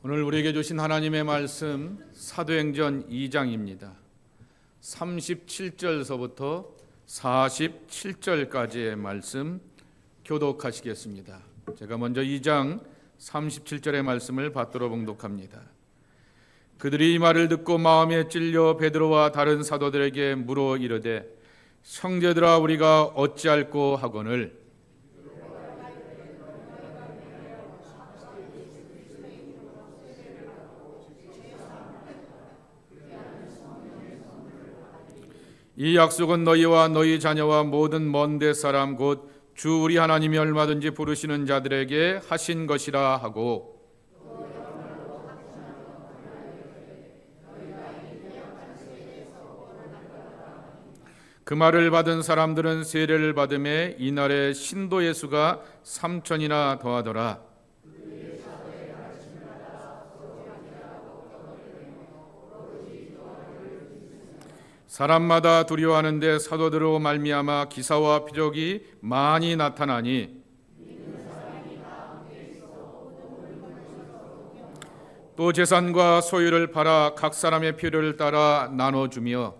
오늘 우리에게 주신 하나님의 말씀 사도행전 2장입니다. 37절서부터 47절까지의 말씀 교독하시겠습니다. 제가 먼저 2장 37절의 말씀을 받들어 봉독합니다. 그들이 이 말을 듣고 마음에 찔려 베드로와 다른 사도들에게 물어 이르되 형제들아 우리가 어찌할꼬 하거늘 이 약속은 너희와 너희 자녀와 모든 먼데 사람 곧 주 우리 하나님이 얼마든지 부르시는 자들에게 하신 것이라 하고 그 말을 받은 사람들은 세례를 받음에 이날에 신도의 수가 3,000이나 더하더라. 사람마다 두려워하는데 사도들로 말미암아 기사와 표적이 많이 나타나니 또 재산과 소유를 팔아 각 사람의 필요를 따라 나눠주며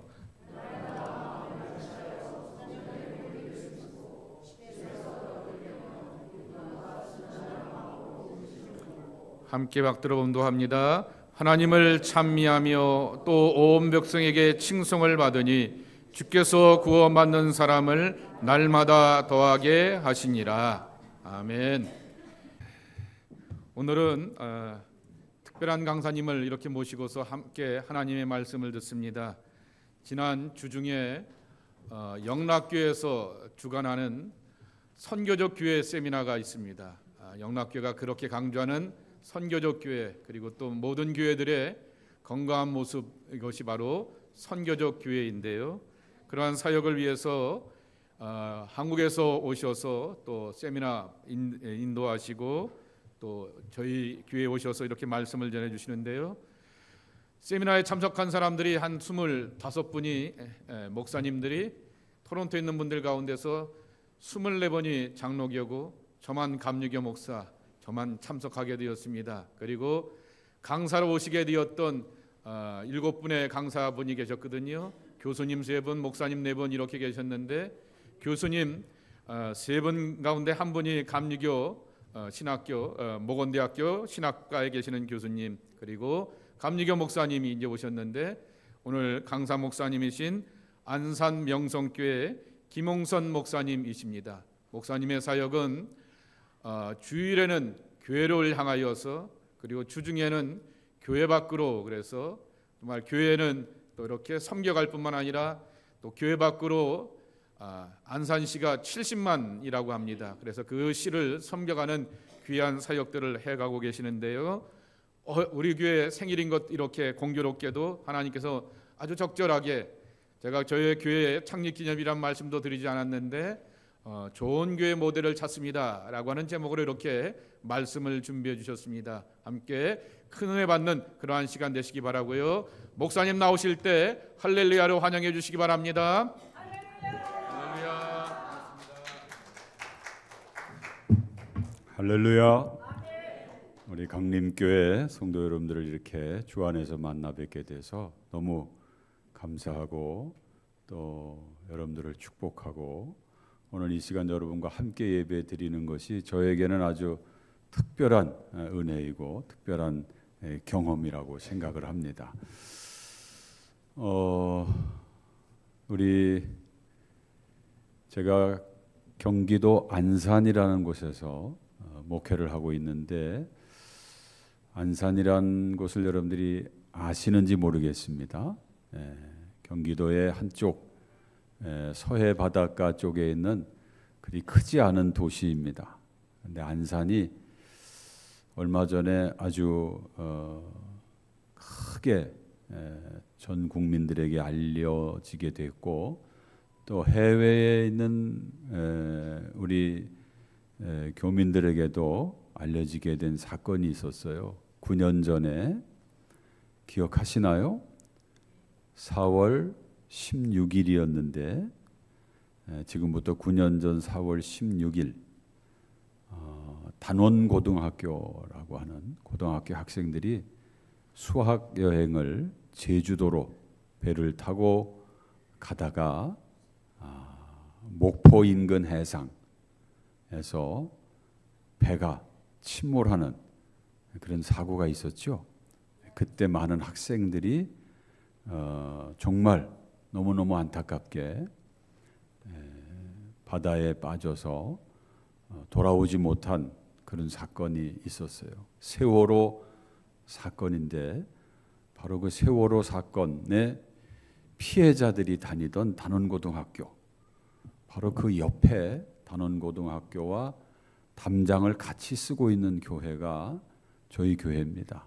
함께 박들어 봉독합니다. 하나님을 찬미하며 또 온 백성에게 칭송을 받으니 주께서 구원받는 사람을 날마다 더하게 하시니라. 아멘. 오늘은 특별한 강사님을 이렇게 모시고서 함께 하나님의 말씀을 듣습니다. 지난 주중에 영락교에서 주관하는 선교적 교회 세미나가 있습니다. 영락교가 그렇게 강조하는 선교적 교회, 그리고 또 모든 교회들의 건강한 모습, 이것이 바로 선교적 교회인데요. 그러한 사역을 위해서 한국에서 오셔서 또 세미나 인도하시고 또 저희 교회에 오셔서 이렇게 말씀을 전해주시는데요. 세미나에 참석한 사람들이 한 25분이 목사님들이 토론토에 있는 분들 가운데서 24분이 장로교고 저만 감리교 목사, 저만 참석하게 되었습니다. 그리고 강사로 오시게 되었던 7분의 강사분이 계셨거든요. 교수님 3분, 목사님 4분 이렇게 계셨는데 교수님 3분 가운데 한 분이 감리교 신학교 목원대학교 신학과에 계시는 교수님, 그리고 감리교 목사님이 이제 오셨는데 오늘 강사 목사님이신 안산 명성교회 김홍선 목사님이십니다. 목사님의 사역은 주일에는 교회를 향하여서, 그리고 주중에는 교회 밖으로, 그래서 정말 교회는 또 이렇게 섬겨갈 뿐만 아니라 또 교회 밖으로 안산시가 70만이라고 합니다. 그래서 그 시를 섬겨가는 귀한 사역들을 해가고 계시는데요. 우리 교회 생일인 것 이렇게 공교롭게도 하나님께서 아주 적절하게, 제가 저희 교회 창립기념이란 말씀도 드리지 않았는데 좋은 교회 모델을 찾습니다 라고 하는 제목으로 이렇게 말씀을 준비해 주셨습니다. 함께 큰 은혜 받는 그러한 시간 되시기 바라고요. 목사님 나오실 때 할렐루야로 환영해 주시기 바랍니다. 할렐루야. 우리 강림교회 성도 여러분들을 이렇게 주 안에서 만나 뵙게 돼서 너무 감사하고 또 여러분들을 축복하고 오늘 이 시간 여러분과 함께 예배 드리는 것이 저에게는 아주 특별한 은혜이고 특별한 경험이라고 생각을 합니다. 제가 경기도 안산이라는 곳에서 목회를 하고 있는데 안산이라는 곳을 여러분들이 아시는지 모르겠습니다. 경기도의 한쪽 서해 바닷가 쪽에 있는 그리 크지 않은 도시입니다. 근데 안산이 얼마 전에 아주 크게 전 국민들에게 알려지게 됐고 또 해외에 있는 우리 교민들에게도 알려지게 된 사건이 있었어요. 9년 전에 기억하시나요? 4월 16일이었는데 지금부터 9년 전 4월 16일 단원고등학교라고 하는 고등학교 학생들이 수학 여행을 제주도로 배를 타고 가다가 목포 인근 해상에서 배가 침몰하는 그런 사고가 있었죠. 그때 많은 학생들이 정말 너무너무 안타깝게 바다에 빠져서 돌아오지 못한 그런 사건이 있었어요. 세월호 사건인데 바로 그 세월호 사건의 피해자들이 다니던 단원고등학교, 바로 그 옆에 단원고등학교와 담장을 같이 쓰고 있는 교회가 저희 교회입니다.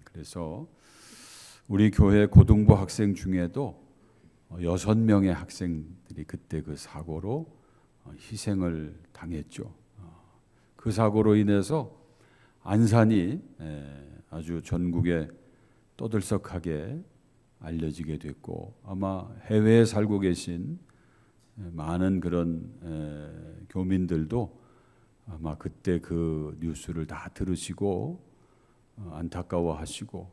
그래서 우리 교회 고등부 학생 중에도 6명의 학생들이 그때 그 사고로 희생을 당했죠. 그 사고로 인해서 안산이 아주 전국에 떠들썩하게 알려지게 됐고, 아마 해외에 살고 계신 많은 그런 교민들도 아마 그때 그 뉴스를 다 들으시고 안타까워하시고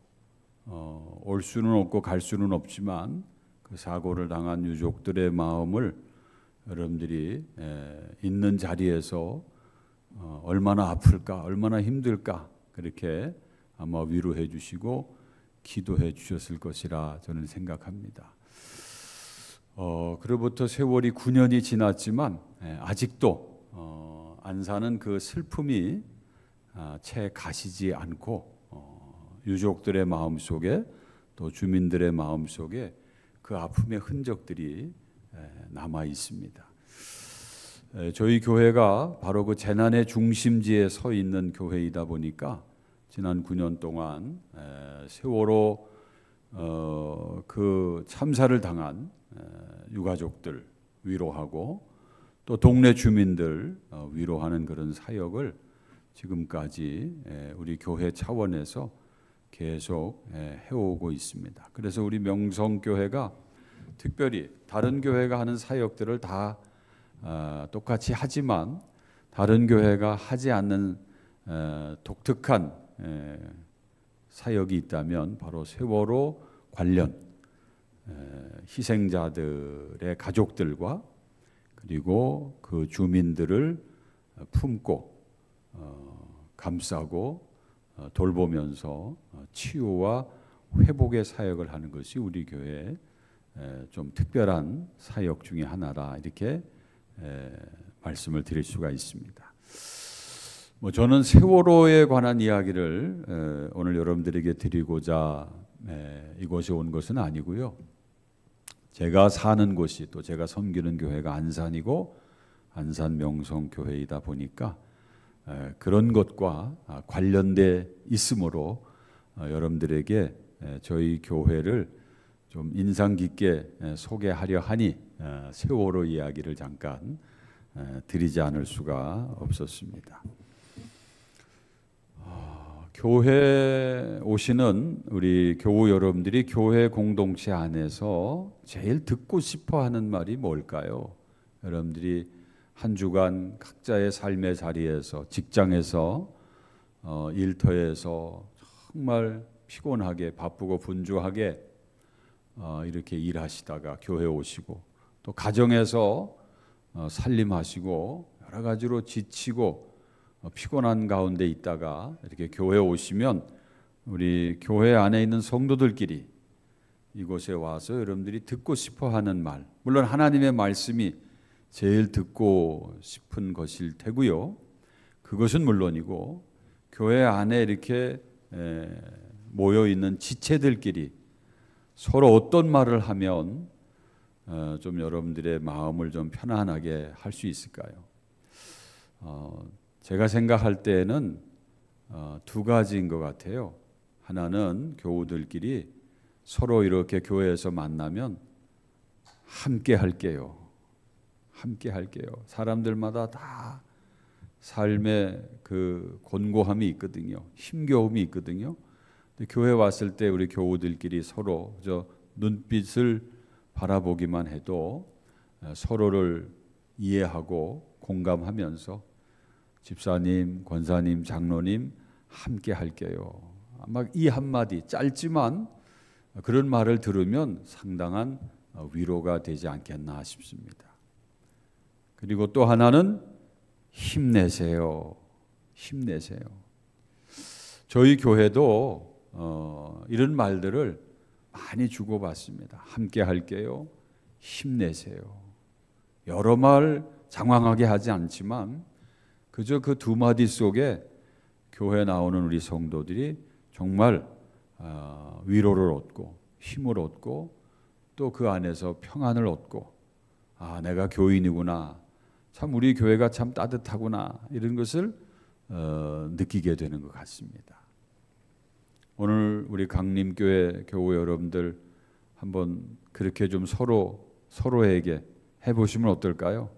올 수는 없고 갈 수는 없지만 그 사고를 당한 유족들의 마음을 여러분들이 있는 자리에서 얼마나 아플까, 얼마나 힘들까 그렇게 아마 위로해 주시고 기도해 주셨을 것이라 저는 생각합니다. 그로부터 세월이 9년이 지났지만 아직도 안산은 그 슬픔이 채 가시지 않고 유족들의 마음속에 또 주민들의 마음속에 그 아픔의 흔적들이 남아 있습니다. 저희 교회가 바로 그 재난의 중심지에 서 있는 교회이다 보니까 지난 9년 동안 세월호 그 참사를 당한 유가족들 위로하고 또 동네 주민들 위로하는 그런 사역을 지금까지 우리 교회 차원에서 계속 해오고 있습니다. 그래서 우리 명성교회가 특별히 다른 교회가 하는 사역들을 다 똑같이 하지만 다른 교회가 하지 않는 독특한 사역이 있다면 바로 세월호 관련 희생자들의 가족들과 그리고 그 주민들을 품고 감싸고 돌보면서 치유와 회복의 사역을 하는 것이 우리 교회의 좀 특별한 사역 중에 하나라 이렇게 말씀을 드릴 수가 있습니다. 저는 세월호에 관한 이야기를 오늘 여러분들에게 드리고자 이곳에 온 것은 아니고요. 제가 사는 곳이 또 제가 섬기는 교회가 안산이고 안산 명성교회이다 보니까 그런 것과 관련돼 있으므로 여러분들에게 저희 교회를 좀 인상 깊게 소개하려 하니 세월호 이야기를 잠깐 드리지 않을 수가 없었습니다. 교회 오시는 우리 교우 여러분들이 교회 공동체 안에서 제일 듣고 싶어 하는 말이 뭘까요? 여러분들이 한 주간 각자의 삶의 자리에서 직장에서 일터에서 정말 피곤하게 바쁘고 분주하게 이렇게 일하시다가 교회 오시고 또 가정에서 살림하시고 여러 가지로 지치고 피곤한 가운데 있다가 이렇게 교회 오시면 우리 교회 안에 있는 성도들끼리 이곳에 와서 여러분들이 듣고 싶어 하는 말, 물론 하나님의 말씀이 제일 듣고 싶은 것일 테고요. 그것은 물론이고 교회 안에 이렇게 모여 있는 지체들끼리 서로 어떤 말을 하면 좀 여러분들의 마음을 좀 편안하게 할 수 있을까요? 제가 생각할 때에는 두 가지인 것 같아요. 하나는 교우들끼리 서로 이렇게 교회에서 만나면 함께 할게요. 함께 할게요. 사람들마다 다 삶의 그 곤고함이 있거든요. 힘겨움이 있거든요. 근데 교회 왔을 때 우리 교우들끼리 서로 저 눈빛을 바라보기만 해도 서로를 이해하고 공감하면서 집사님, 권사님, 장로님 함께 할게요. 아마 이 한마디 짧지만 그런 말을 들으면 상당한 위로가 되지 않겠나 싶습니다. 그리고 또 하나는 힘내세요. 힘내세요. 저희 교회도 이런 말들을 많이 주고받습니다. 함께 할게요. 힘내세요. 여러 말 장황하게 하지 않지만 그저 그 두 마디 속에 교회에 나오는 우리 성도들이 정말 위로를 얻고 힘을 얻고 또 그 안에서 평안을 얻고 내가 교인이구나, 참 우리 교회가 참 따뜻하구나, 이런 것을 느끼게 되는 것 같습니다. 오늘 우리 강림교회 교우 여러분들 한번 그렇게 좀 서로에게 해보시면 어떨까요?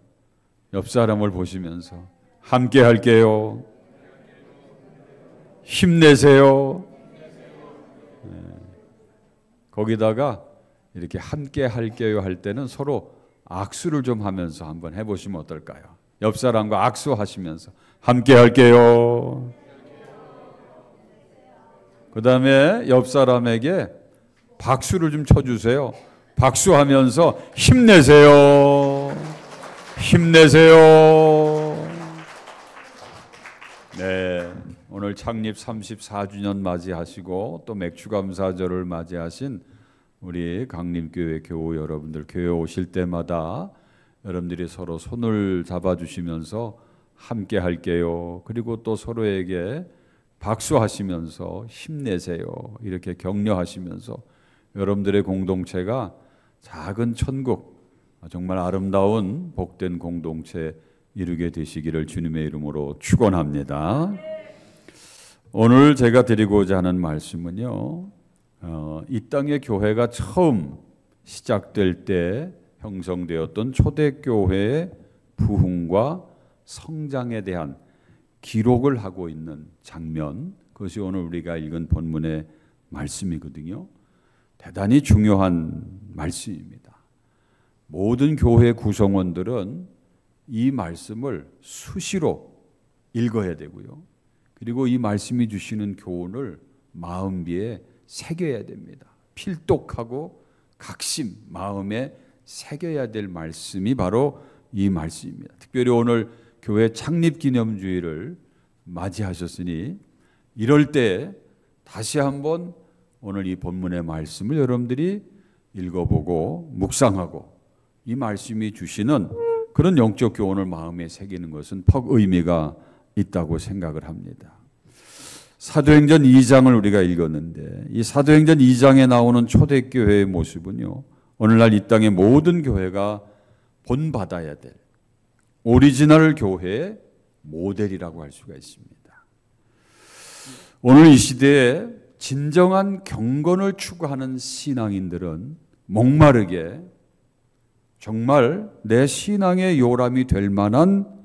옆 사람을 보시면서 함께 할게요. 힘내세요. 거기다가 이렇게 함께 할게요 할 때는 서로 악수를 좀 하면서 한번 해보시면 어떨까요? 옆 사람과 악수하시면서 함께 할게요. 그 다음에 옆 사람에게 박수를 좀 쳐주세요. 박수하면서 힘내세요. 힘내세요. 네, 오늘 창립 34주년 맞이하시고 또 맥주감사절을 맞이하신 우리 강림교회 교우 여러분들, 교회 오실 때마다 여러분들이 서로 손을 잡아주시면서 함께 할게요. 그리고 또 서로에게 박수하시면서 힘내세요, 이렇게 격려하시면서 여러분들의 공동체가 작은 천국, 정말 아름다운 복된 공동체 이루게 되시기를 주님의 이름으로 축원합니다. 오늘 제가 드리고자 하는 말씀은요, 이 땅의 교회가 처음 시작될 때 형성되었던 초대교회의 부흥과 성장에 대한 기록을 하고 있는 장면, 그것이 오늘 우리가 읽은 본문의 말씀이거든요. 대단히 중요한 말씀입니다. 모든 교회 구성원들은 이 말씀을 수시로 읽어야 되고요. 그리고 이 말씀이 주시는 교훈을 마음비에 새겨야 됩니다. 필독하고 각심 마음에 새겨야 될 말씀이 바로 이 말씀입니다. 특별히 오늘 교회 창립기념주일을 맞이하셨으니 이럴 때 다시 한번 오늘 이 본문의 말씀을 여러분들이 읽어보고 묵상하고 이 말씀이 주시는 그런 영적 교훈을 마음에 새기는 것은 퍽 의미가 있다고 생각을 합니다. 사도행전 2장을 우리가 읽었는데 이 사도행전 2장에 나오는 초대교회의 모습은요, 오늘날 이 땅의 모든 교회가 본받아야 될 오리지널 교회의 모델이라고 할 수가 있습니다. 오늘 이 시대에 진정한 경건을 추구하는 신앙인들은 목마르게 정말 내 신앙의 요람이 될 만한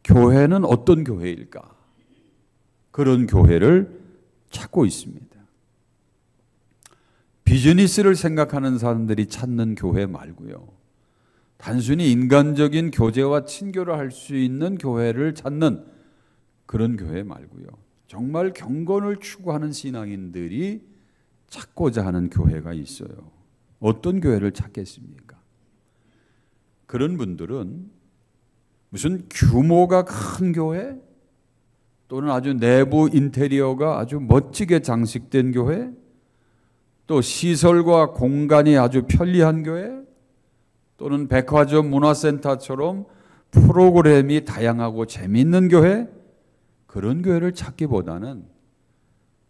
교회는 어떤 교회일까? 그런 교회를 찾고 있습니다. 비즈니스를 생각하는 사람들이 찾는 교회 말고요, 단순히 인간적인 교제와 친교를 할 수 있는 교회를 찾는 그런 교회 말고요, 정말 경건을 추구하는 신앙인들이 찾고자 하는 교회가 있어요. 어떤 교회를 찾겠습니까? 그런 분들은 무슨 규모가 큰 교회, 또는 아주 내부 인테리어가 아주 멋지게 장식된 교회, 또 시설과 공간이 아주 편리한 교회, 또는 백화점 문화센터처럼 프로그램이 다양하고 재미있는 교회, 그런 교회를 찾기보다는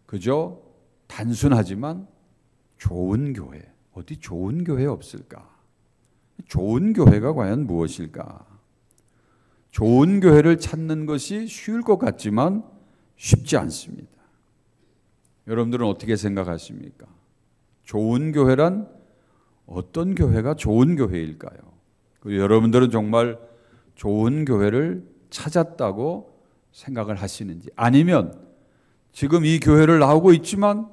그저 단순하지만 좋은 교회, 어디 좋은 교회 없을까? 좋은 교회가 과연 무엇일까? 좋은 교회를 찾는 것이 쉬울 것 같지만 쉽지 않습니다. 여러분들은 어떻게 생각하십니까? 좋은 교회란 어떤 교회가 좋은 교회일까요? 여러분들은 정말 좋은 교회를 찾았다고 생각을 하시는지, 아니면 지금 이 교회를 나오고 있지만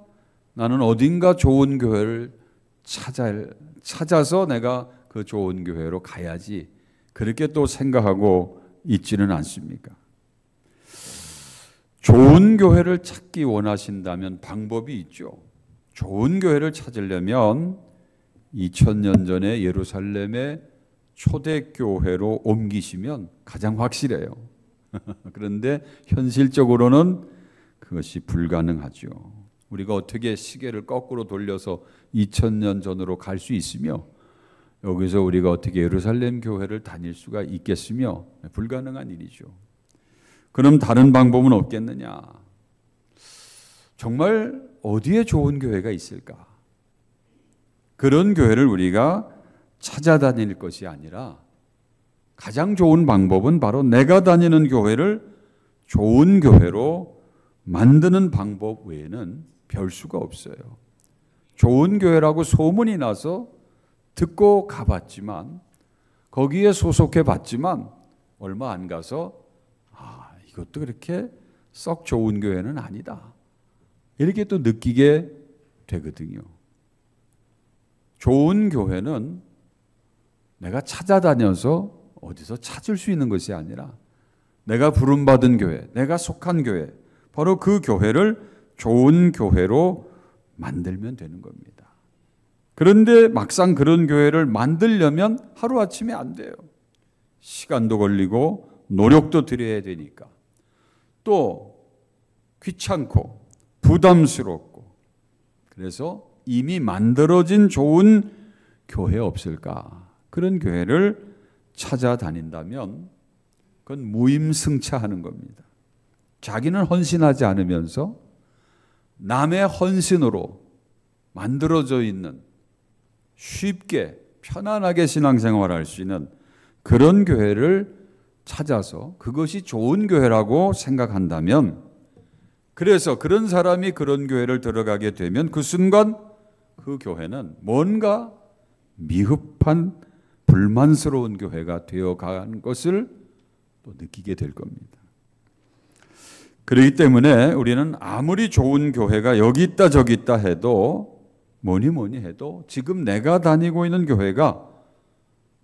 나는 어딘가 좋은 교회를 찾아서 내가 그 좋은 교회로 가야지, 그렇게 또 생각하고 있지는 않습니까? 좋은 교회를 찾기 원하신다면 방법이 있죠. 좋은 교회를 찾으려면 2000년 전에 예루살렘의 초대교회로 옮기시면 가장 확실해요. 그런데 현실적으로는 그것이 불가능하죠. 우리가 어떻게 시계를 거꾸로 돌려서 2000년 전으로 갈 수 있으며 여기서 우리가 어떻게 예루살렘 교회를 다닐 수가 있겠으며 불가능한 일이죠. 그럼 다른 방법은 없겠느냐? 정말 어디에 좋은 교회가 있을까? 그런 교회를 우리가 찾아다닐 것이 아니라 가장 좋은 방법은 바로 내가 다니는 교회를 좋은 교회로 만드는 방법 외에는 별 수가 없어요. 좋은 교회라고 소문이 나서 듣고 가봤지만 거기에 소속해 봤지만 얼마 안 가서 이것도 그렇게 썩 좋은 교회는 아니다. 이렇게 또 느끼게 되거든요. 좋은 교회는 내가 찾아다녀서 어디서 찾을 수 있는 것이 아니라 내가 부름받은 교회, 내가 속한 교회, 바로 그 교회를 좋은 교회로 만들면 되는 겁니다. 그런데 막상 그런 교회를 만들려면 하루아침에 안 돼요. 시간도 걸리고 노력도 들여야 되니까. 또 귀찮고 부담스럽고 그래서 이미 만들어진 좋은 교회 없을까? 그런 교회를 찾아다닌다면 그건 무임승차하는 겁니다. 자기는 헌신하지 않으면서 남의 헌신으로 만들어져 있는 쉽게 편안하게 신앙생활할 수 있는 그런 교회를 찾아서 그것이 좋은 교회라고 생각한다면 그래서 그런 사람이 그런 교회를 들어가게 되면 그 순간 그 교회는 뭔가 미흡한 불만스러운 교회가 되어간 것을 또 느끼게 될 겁니다. 그렇기 때문에 우리는 아무리 좋은 교회가 여기 있다 저기 있다 해도 뭐니 해도 지금 내가 다니고 있는 교회가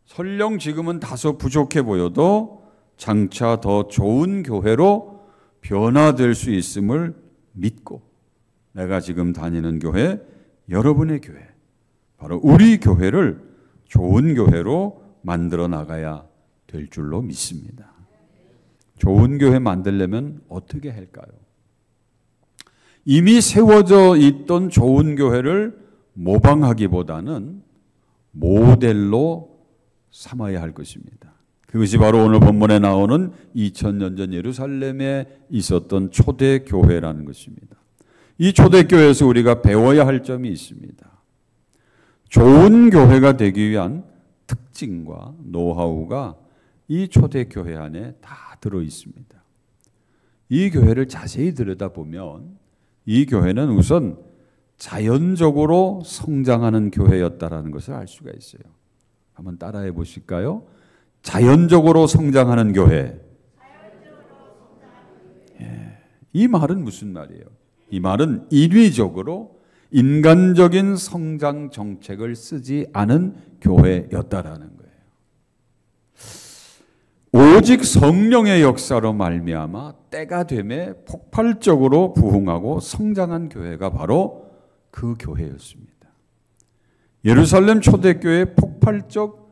설령 지금은 다소 부족해 보여도 장차 더 좋은 교회로 변화될 수 있음을 믿고 내가 지금 다니는 교회, 여러분의 교회, 바로 우리 교회를 좋은 교회로 만들어 나가야 될 줄로 믿습니다. 좋은 교회 만들려면 어떻게 할까요? 이미 세워져 있던 좋은 교회를 모방하기보다는 모델로 삼아야 할 것입니다. 그것이 바로 오늘 본문에 나오는 2000년 전 예루살렘에 있었던 초대교회라는 것입니다. 이 초대교회에서 우리가 배워야 할 점이 있습니다. 좋은 교회가 되기 위한 특징과 노하우가 이 초대교회 안에 다 들어 있습니다. 이 교회를 자세히 들여다보면 이 교회는 우선 자연적으로 성장하는 교회였다라는 것을 알 수가 있어요. 한번 따라해 보실까요? 자연적으로 성장하는 교회. 이 말은 무슨 말이에요? 이 말은 인위적으로 인간적인 성장 정책을 쓰지 않은 교회였다라는 거예요. 오직 성령의 역사로 말미암아 때가 되매 폭발적으로 부흥하고 성장한 교회가 바로 그 교회였습니다. 예루살렘 초대교회의 폭발적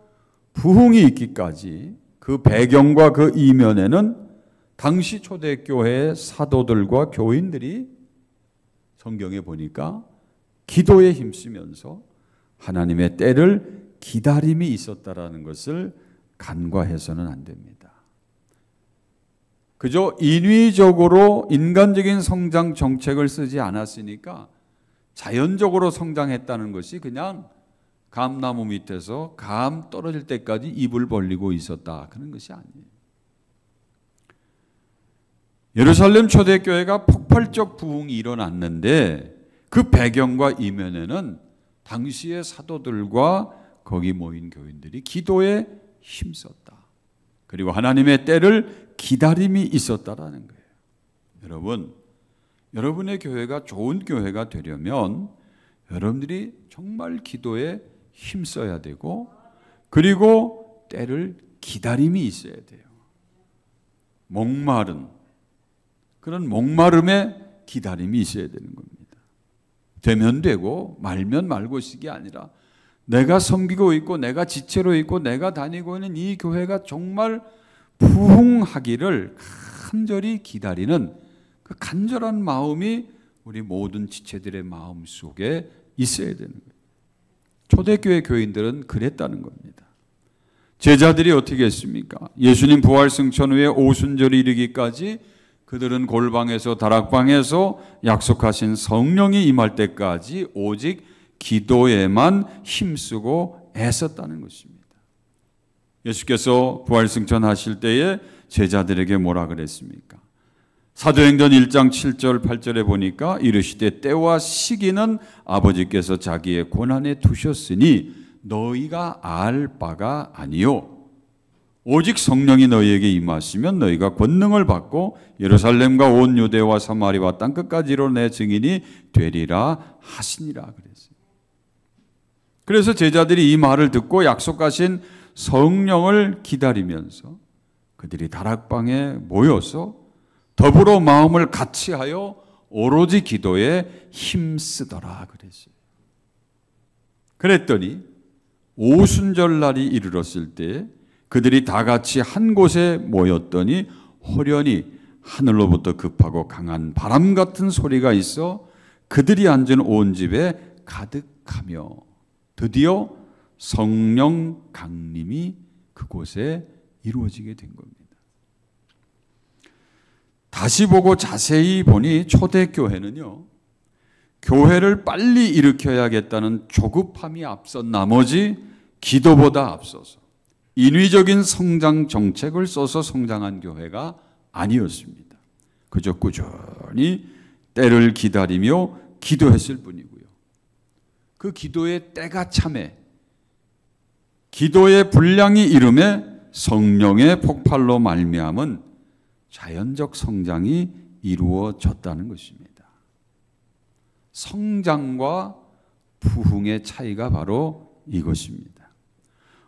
부흥이 있기까지 그 배경과 그 이면에는 당시 초대교회의 사도들과 교인들이 성경에 보니까 기도에 힘쓰면서 하나님의 때를 기다림이 있었다라는 것을 간과해서는 안 됩니다. 그저 인위적으로 인간적인 성장 정책을 쓰지 않았으니까 자연적으로 성장했다는 것이 그냥 감나무 밑에서 감 떨어질 때까지 입을 벌리고 있었다 그런 것이 아니에요. 예루살렘 초대교회가 폭발적 부흥이 일어났는데 그 배경과 이면에는 당시의 사도들과 거기 모인 교인들이 기도에 힘썼다. 그리고 하나님의 때를 기다림이 있었다라는 거예요. 여러분, 여러분의 교회가 좋은 교회가 되려면 여러분들이 정말 기도에 힘써야 되고 그리고 때를 기다림이 있어야 돼요. 목마른 그런 목마름의 기다림이 있어야 되는 겁니다. 되면 되고 말면 말고식이 아니라 내가 섬기고 있고 내가 지체로 있고 내가 다니고 있는 이 교회가 정말 부흥하기를 간절히 기다리는 그 간절한 마음이 우리 모든 지체들의 마음 속에 있어야 되는 거예요. 초대교회 교인들은 그랬다는 겁니다. 제자들이 어떻게 했습니까? 예수님 부활승천 후에 오순절이 이르기까지 그들은 골방에서 다락방에서 약속하신 성령이 임할 때까지 오직 기도에만 힘쓰고 애썼다는 것입니다. 예수께서 부활승천하실 때에 제자들에게 뭐라 그랬습니까? 사도행전 1장 7절 8절에 보니까 이르시되 때와 시기는 아버지께서 자기의 권한에 두셨으니 너희가 알 바가 아니요 오직 성령이 너희에게 임하시면 너희가 권능을 받고 예루살렘과 온 유대와 사마리아와 땅끝까지로 내 증인이 되리라 하시니라 그랬어요. 그래서 제자들이 이 말을 듣고 약속하신 성령을 기다리면서 그들이 다락방에 모여서 더불어 마음을 같이하여 오로지 기도에 힘쓰더라 그랬어요. 그랬더니 오순절 날이 이르렀을 때 그들이 다 같이 한 곳에 모였더니 호련히 하늘로부터 급하고 강한 바람 같은 소리가 있어 그들이 앉은 온 집에 가득하며 드디어 성령 강림이 그곳에 이루어지게 된 겁니다. 다시 보고 자세히 보니 초대교회는요, 교회를 빨리 일으켜야겠다는 조급함이 앞선 나머지 기도보다 앞서서 인위적인 성장 정책을 써서 성장한 교회가 아니었습니다. 그저 꾸준히 때를 기다리며 기도했을 뿐이고요. 그 기도의 때가 참에 기도의 분량이 이름에 성령의 폭발로 말미암은 자연적 성장이 이루어졌다는 것입니다. 성장과 부흥의 차이가 바로 이것입니다.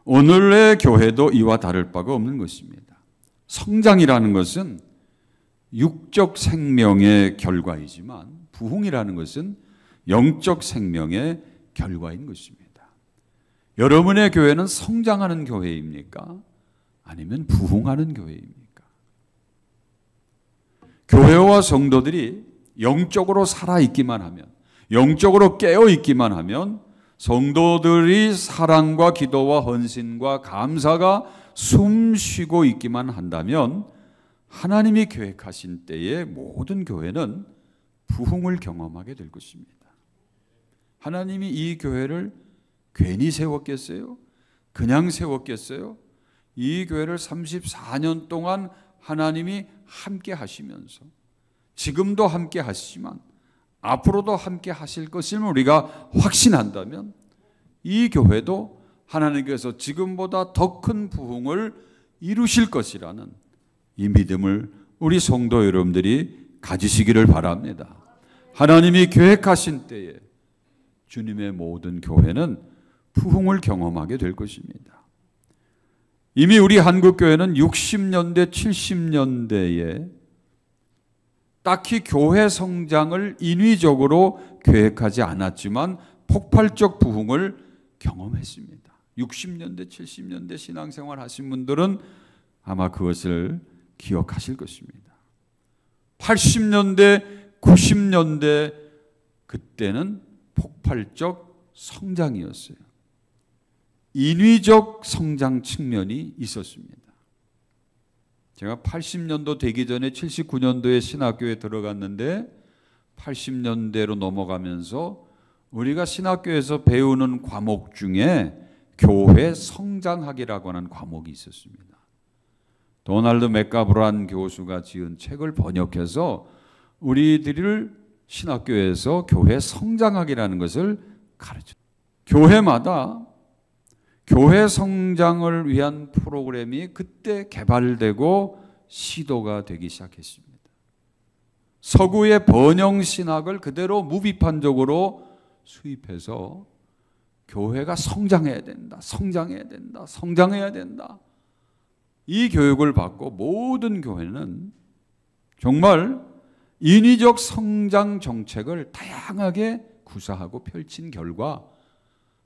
오늘의 교회도 이와 다를 바가 없는 것입니다. 성장이라는 것은 육적 생명의 결과이지만 부흥이라는 것은 영적 생명의 결과인 것입니다. 여러분의 교회는 성장하는 교회입니까? 아니면 부흥하는 교회입니까? 교회와 성도들이 영적으로 살아있기만 하면, 영적으로 깨어있기만 하면 성도들이 사랑과 기도와 헌신과 감사가 숨쉬고 있기만 한다면 하나님이 계획하신 때에 모든 교회는 부흥을 경험하게 될 것입니다. 하나님이 이 교회를 괜히 세웠겠어요? 그냥 세웠겠어요? 이 교회를 34년 동안 하나님이 함께 하시면서 지금도 함께 하시지만 앞으로도 함께 하실 것임을 우리가 확신한다면 이 교회도 하나님께서 지금보다 더 큰 부흥을 이루실 것이라는 이 믿음을 우리 성도 여러분들이 가지시기를 바랍니다. 하나님이 계획하신 때에 주님의 모든 교회는 부흥을 경험하게 될 것입니다. 이미 우리 한국교회는 60년대, 70년대에 딱히 교회 성장을 인위적으로 계획하지 않았지만 폭발적 부흥을 경험했습니다. 60년대, 70년대 신앙생활 하신 분들은 아마 그것을 기억하실 것입니다. 80년대, 90년대 그때는 폭발적 성장이었어요. 인위적 성장 측면이 있었습니다. 제가 80년도 되기 전에 79년도에 신학교에 들어갔는데 80년대로 넘어가면서 우리가 신학교에서 배우는 과목 중에 교회 성장학이라고 하는 과목이 있었습니다. 도널드 맥가브란 교수가 지은 책을 번역해서 우리들을 신학교에서 교회 성장학이라는 것을 가르쳐요. 교회마다 교회 성장을 위한 프로그램이 그때 개발되고 시도가 되기 시작했습니다. 서구의 번영 신학을 그대로 무비판적으로 수입해서 교회가 성장해야 된다, 성장해야 된다, 성장해야 된다. 이 교육을 받고 모든 교회는 정말 인위적 성장 정책을 다양하게 구사하고 펼친 결과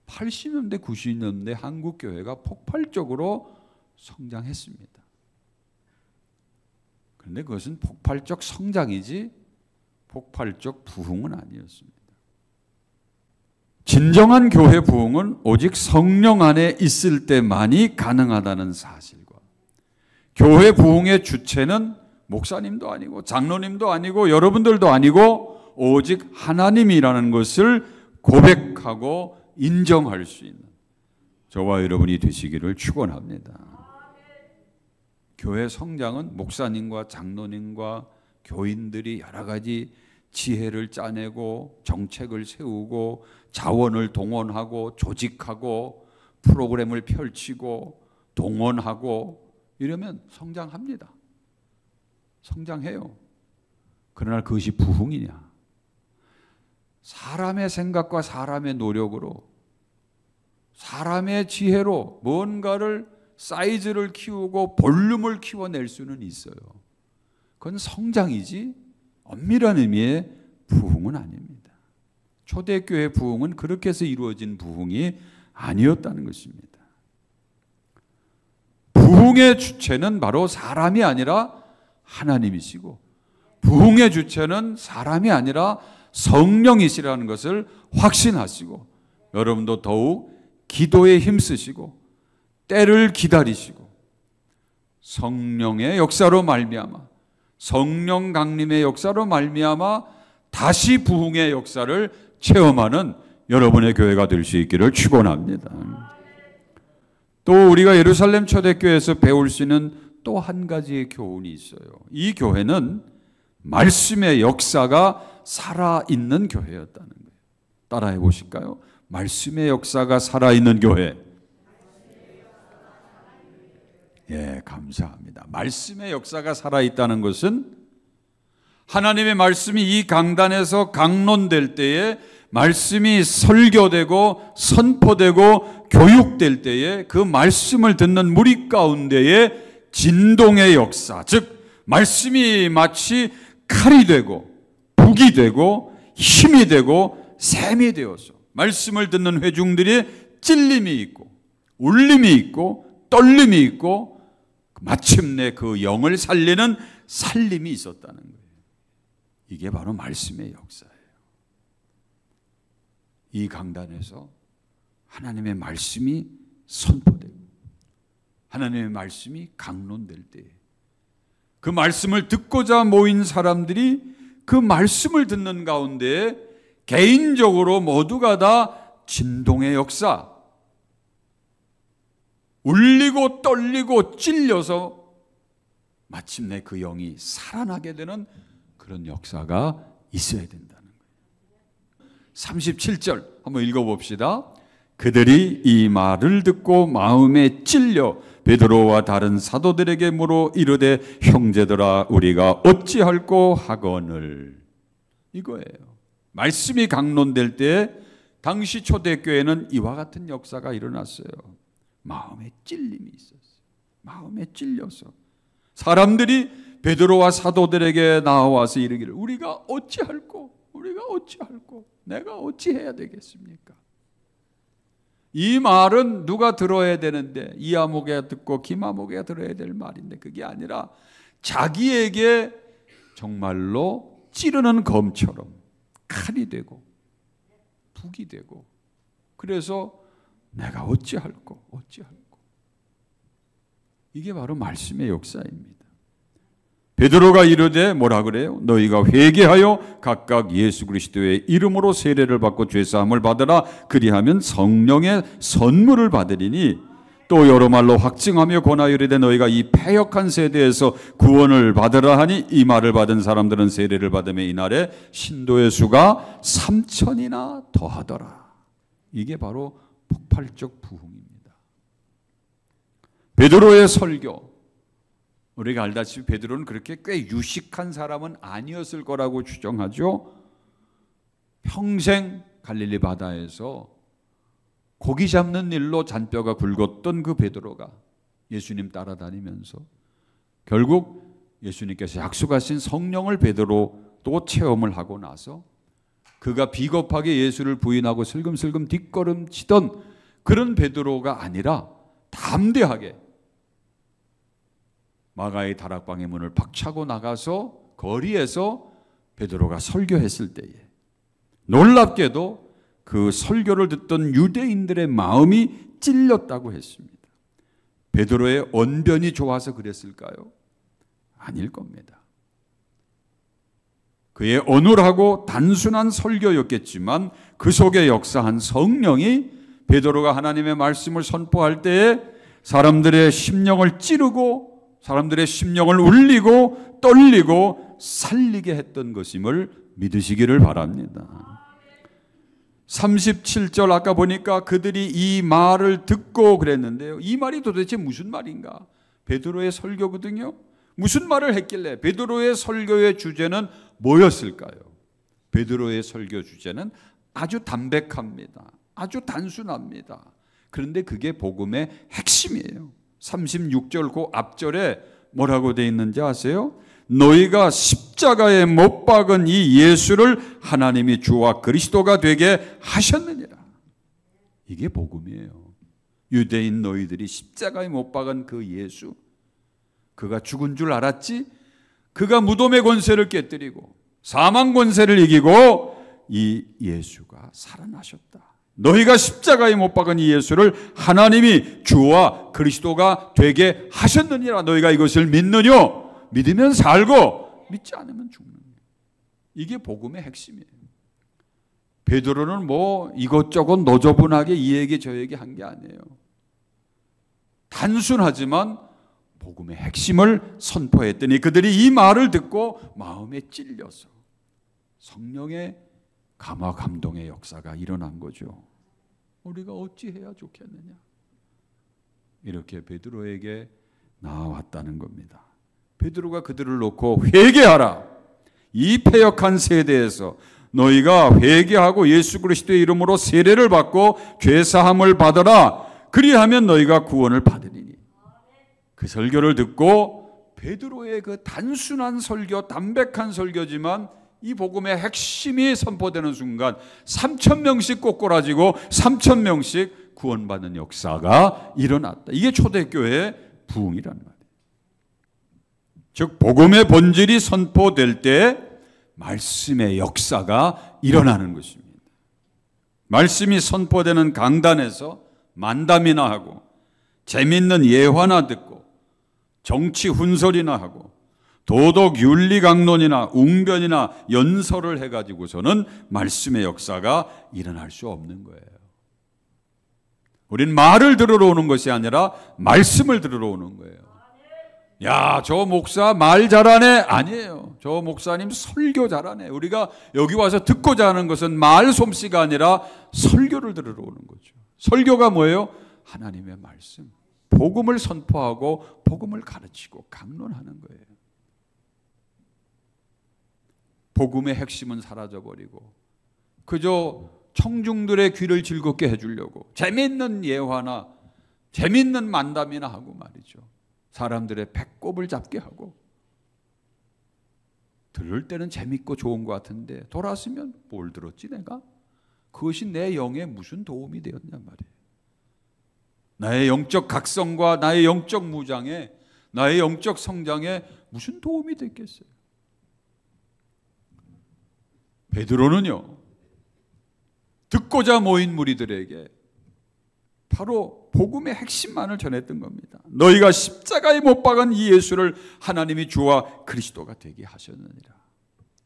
80년대, 90년대 한국 교회가 폭발적으로 성장했습니다. 그런데 그것은 폭발적 성장이지 폭발적 부흥은 아니었습니다. 진정한 교회 부흥은 오직 성령 안에 있을 때만이 가능하다는 사실과, 교회 부흥의 주체는 목사님도 아니고 장로님도 아니고 여러분들도 아니고 오직 하나님이라는 것을 고백하고 인정할 수 있는 저와 여러분이 되시기를 축원합니다. 교회 성장은 목사님과 장로님과 교인들이 여러 가지 지혜를 짜내고 정책을 세우고 자원을 동원하고 조직하고 프로그램을 펼치고 동원하고 이러면 성장합니다. 성장해요. 그러나 그것이 부흥이냐? 사람의 생각과 사람의 노력으로, 사람의 지혜로 뭔가를 사이즈를 키우고 볼륨을 키워낼 수는 있어요. 그건 성장이지 엄밀한 의미의 부흥은 아닙니다. 초대교회 부흥은 그렇게 해서 이루어진 부흥이 아니었다는 것입니다. 부흥의 주체는 바로 사람이 아니라 하나님이시고, 부흥의 주체는 사람이 아니라 성령이시라는 것을 확신하시고, 여러분도 더욱 기도에 힘쓰시고 때를 기다리시고 성령의 역사로 말미암아, 성령 강림의 역사로 말미암아 다시 부흥의 역사를 체험하는 여러분의 교회가 될 수 있기를 축원합니다. 또 우리가 예루살렘 초대교회에서 배울 수 있는 또 한 가지의 교훈이 있어요. 이 교회는 말씀의 역사가 살아있는 교회였다는 거예요. 따라해 보실까요? 말씀의 역사가 살아있는 교회. 예, 감사합니다. 말씀의 역사가 살아있다는 것은 하나님의 말씀이 이 강단에서 강론될 때에, 말씀이 설교되고 선포되고 교육될 때에 그 말씀을 듣는 무리 가운데에 진동의 역사, 즉 말씀이 마치 칼이 되고 북이 되고 힘이 되고 샘이 되어서 말씀을 듣는 회중들이 찔림이 있고 울림이 있고 떨림이 있고 마침내 그 영을 살리는 살림이 있었다는 거예요. 이게 바로 말씀의 역사예요. 이 강단에서 하나님의 말씀이 선포되고 하나님의 말씀이 강론될 때, 그 말씀을 듣고자 모인 사람들이 그 말씀을 듣는 가운데 개인적으로 모두가 다 진동의 역사, 울리고 떨리고 찔려서 마침내 그 영이 살아나게 되는 그런 역사가 있어야 된다는 거예요. 37절 한번 읽어봅시다. 그들이 이 말을 듣고 마음에 찔려 베드로와 다른 사도들에게 물어 이르되 형제들아 우리가 어찌할꼬 하거늘. 이거예요. 말씀이 강론될 때 당시 초대교회는 이와 같은 역사가 일어났어요. 마음에 찔림이 있었어요. 마음에 찔려서 사람들이 베드로와 사도들에게 나와서 이르기를 우리가 어찌할꼬, 우리가 어찌할꼬, 내가 어찌해야 되겠습니까? 이 말은 누가 들어야 되는데, 이아모개가 듣고 김아모개가 들어야 될 말인데 그게 아니라 자기에게 정말로 찌르는 검처럼 칼이 되고 북이 되고, 그래서 내가 어찌할꼬, 어찌할꼬. 이게 바로 말씀의 역사입니다. 베드로가 이르되 뭐라 그래요? 너희가 회개하여 각각 예수 그리스도의 이름으로 세례를 받고 죄사함을 받으라. 그리하면 성령의 선물을 받으리니 또 여러 말로 확증하며 권하여 이르되 너희가 이 패역한 세대에서 구원을 받으라 하니 이 말을 받은 사람들은 세례를 받으며 이날에 신도의 수가 3,000이나 더하더라. 이게 바로 폭발적 부흥입니다. 베드로의 설교, 우리가 알다시피 베드로는 그렇게 꽤 유식한 사람은 아니었을 거라고 추정하죠. 평생 갈릴리 바다에서 고기 잡는 일로 잔뼈가 굵었던 그 베드로가 예수님 따라다니면서 결국 예수님께서 약속하신 성령을 베드로 또 체험을 하고 나서 그가 비겁하게 예수를 부인하고 슬금슬금 뒷걸음치던 그런 베드로가 아니라 담대하게 마가의 다락방의 문을 박차고 나가서 거리에서 베드로가 설교했을 때에 놀랍게도 그 설교를 듣던 유대인들의 마음이 찔렸다고 했습니다. 베드로의 언변이 좋아서 그랬을까요? 아닐 겁니다. 그의 어눌하고 단순한 설교였겠지만 그 속에 역사한 성령이 베드로가 하나님의 말씀을 선포할 때에 사람들의 심령을 찌르고 사람들의 심령을 울리고 떨리고 살리게 했던 것임을 믿으시기를 바랍니다. 37절 아까 보니까 그들이 이 말을 듣고 그랬는데요. 이 말이 도대체 무슨 말인가? 베드로의 설교거든요. 무슨 말을 했길래 베드로의 설교의 주제는 뭐였을까요? 베드로의 설교 주제는 아주 담백합니다. 아주 단순합니다. 그런데 그게 복음의 핵심이에요. 36절 그 앞절에 뭐라고 되어 있는지 아세요? 너희가 십자가에 못 박은 이 예수를 하나님이 주와 그리스도가 되게 하셨느니라. 이게 복음이에요. 유대인 너희들이 십자가에 못 박은 그 예수, 그가 죽은 줄 알았지? 그가 무덤의 권세를 깨뜨리고 사망 권세를 이기고 이 예수가 살아나셨다. 너희가 십자가에 못 박은 이 예수를 하나님이 주와 그리스도가 되게 하셨느니라. 너희가 이것을 믿느냐? 믿으면 살고 믿지 않으면 죽는 거예요. 이게 복음의 핵심이에요. 베드로는 뭐 이것저것 너저분하게 이 얘기 저 얘기 한 게 아니에요. 단순하지만 복음의 핵심을 선포했더니 그들이 이 말을 듣고 마음에 찔려서 성령의 감화 감동의 역사가 일어난 거죠. 우리가 어찌해야 좋겠느냐? 이렇게 베드로에게 나왔다는 겁니다. 베드로가 그들을 놓고 회개하라. 이 패역한 세대에서 너희가 회개하고 예수 그리스도의 이름으로 세례를 받고 죄사함을 받아라. 그리하면 너희가 구원을 받으리니. 그 설교를 듣고 베드로의 그 단순한 설교, 담백한 설교지만 이 복음의 핵심이 선포되는 순간 3,000명씩 꼬꾸라지고 3,000명씩 구원받는 역사가 일어났다. 이게 초대교회의 부흥이라는 말이에요. 즉 복음의 본질이 선포될 때 말씀의 역사가 일어나는 것입니다. 말씀이 선포되는 강단에서 만담이나 하고 재미있는 예화나 듣고 정치 훈설이나 하고 도덕 윤리 강론이나 웅변이나 연설을 해가지고서는 말씀의 역사가 일어날 수 없는 거예요. 우린 말을 들으러 오는 것이 아니라 말씀을 들으러 오는 거예요. 야, 저 목사 말 잘하네. 아니에요. 저 목사님 설교 잘하네. 우리가 여기 와서 듣고자 하는 것은 말 솜씨가 아니라 설교를 들으러 오는 거죠. 설교가 뭐예요? 하나님의 말씀. 복음을 선포하고 복음을 가르치고 강론하는 거예요. 복음의 핵심은 사라져버리고 그저 청중들의 귀를 즐겁게 해주려고 재미있는 예화나 재미있는 만담이나 하고 말이죠. 사람들의 배꼽을 잡게 하고 들을 때는 재밌고 좋은 것 같은데 돌아서면 뭘 들었지 내가? 그것이 내 영에 무슨 도움이 되었냐 말이에요. 나의 영적 각성과 나의 영적 무장에 나의 영적 성장에 무슨 도움이 됐겠어요? 베드로는요 듣고자 모인 무리들에게 바로 복음의 핵심만을 전했던 겁니다. 너희가 십자가에 못 박은 이 예수를 하나님이 주와 그리스도가 되게 하셨느니라.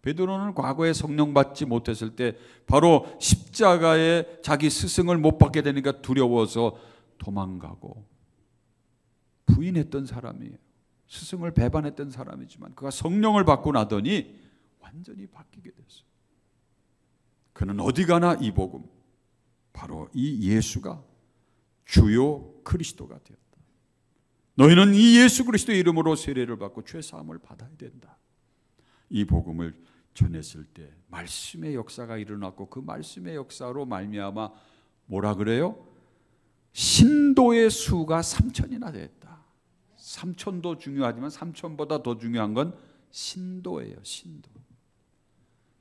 베드로는 과거에 성령 받지 못했을 때 바로 십자가에 자기 스승을 못 받게 되니까 두려워서 도망가고 부인했던 사람이에요. 스승을 배반했던 사람이지만 그가 성령을 받고 나더니 완전히 바뀌게 됐어요. 그는 어디 가나 이 복음, 바로 이 예수가 주요 그리스도가 되었다. 너희는 이 예수 그리스도의 이름으로 세례를 받고 죄 사함을 받아야 된다. 이 복음을 전했을 때 말씀의 역사가 일어났고 그 말씀의 역사로 말미암아 뭐라 그래요? 신도의 수가 3,000이나 됐다. 3,000도 중요하지만 3,000보다 더 중요한 건 신도예요. 신도.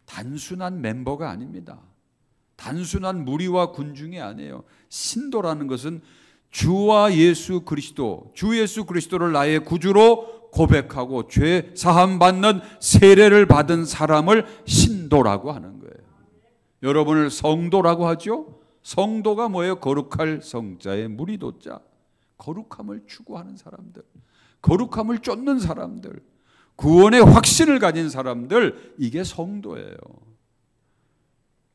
단순한 멤버가 아닙니다. 단순한 무리와 군중이 아니에요. 신도라는 것은 주와 예수 그리스도, 주 예수 그리스도를 나의 구주로 고백하고 죄 사함 받는 세례를 받은 사람을 신도라고 하는 거예요. 여러분을 성도라고 하죠? 성도가 뭐예요? 거룩할 성자의 무리도자. 거룩함을 추구하는 사람들, 거룩함을 쫓는 사람들, 구원의 확신을 가진 사람들, 이게 성도예요.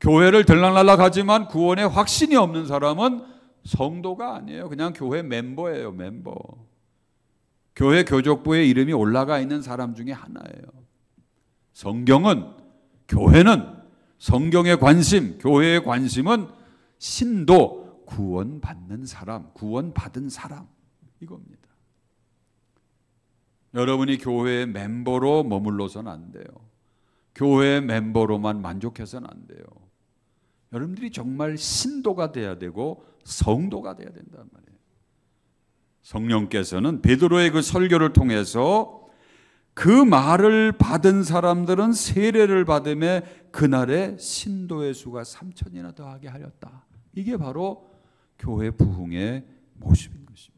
교회를 들락날락 하지만 구원의 확신이 없는 사람은 성도가 아니에요. 그냥 교회 멤버예요. 멤버. 교회 교족부에 이름이 올라가 있는 사람 중에 하나예요. 성경은, 교회는, 성경의 관심, 교회의 관심은 신도, 구원받는 사람, 구원받은 사람, 이겁니다. 여러분이 교회의 멤버로 머물러서는 안 돼요. 교회의 멤버로만 만족해서는 안 돼요. 여러분들이 정말 신도가 돼야 되고 성도가 돼야 된단 말이에요. 성령께서는 베드로의 그 설교를 통해서 그 말을 받은 사람들은 세례를 받음에 그날에 신도의 수가 3,000이나 더하게 하였다. 이게 바로 교회 부흥의 모습인 것입니다.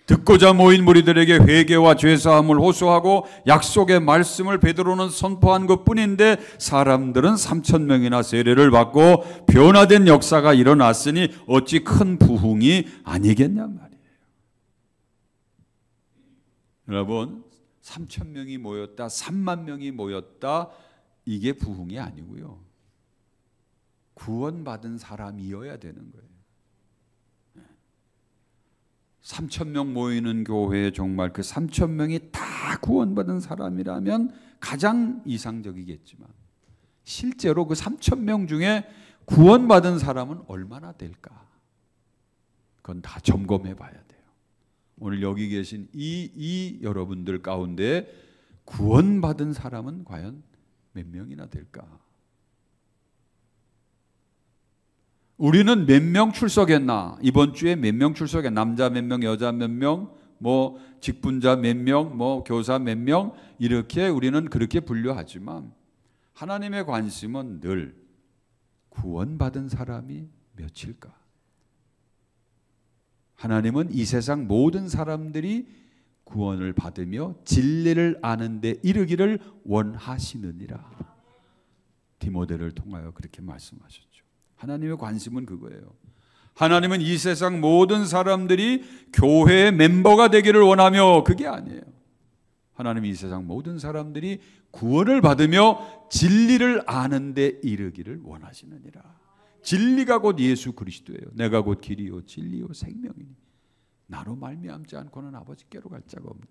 듣고자 모인 무리들에게 회개와 죄사함을 호소하고 약속의 말씀을 베드로는 선포한 것뿐인데 사람들은 3,000명이나 세례를 받고 변화된 역사가 일어났으니 어찌 큰 부흥이 아니겠냔 말이에요. 여러분, 3,000명이 모였다, 3만 명이 모였다, 이게 부흥이 아니고요. 구원받은 사람이어야 되는 거예요. 3,000명 모이는 교회에 정말 그 3,000명이 다 구원받은 사람이라면 가장 이상적이겠지만 실제로 그 3,000명 중에 구원받은 사람은 얼마나 될까? 그건 다 점검해 봐야 돼요. 오늘 여기 계신 이 여러분들 가운데 구원받은 사람은 과연 몇 명이나 될까? 우리는 몇 명 출석했나? 이번 주에 몇 명 출석했나? 남자 몇 명, 여자 몇 명, 뭐 직분자 몇 명, 뭐 교사 몇 명, 이렇게 우리는 그렇게 분류하지만 하나님의 관심은 늘 구원받은 사람이 몇일까? 하나님은 이 세상 모든 사람들이 구원을 받으며 진리를 아는 데 이르기를 원하시느니라. 디모데를 통하여 그렇게 말씀하셨죠. 하나님의 관심은 그거예요. 하나님은 이 세상 모든 사람들이 교회의 멤버가 되기를 원하며 그게 아니에요. 하나님은 이 세상 모든 사람들이 구원을 받으며 진리를 아는 데 이르기를 원하시느니라. 진리가 곧 예수 그리스도예요. 내가 곧 길이요 진리요 생명이니 나로 말미암지 않고는 아버지께로 갈 자가 없는.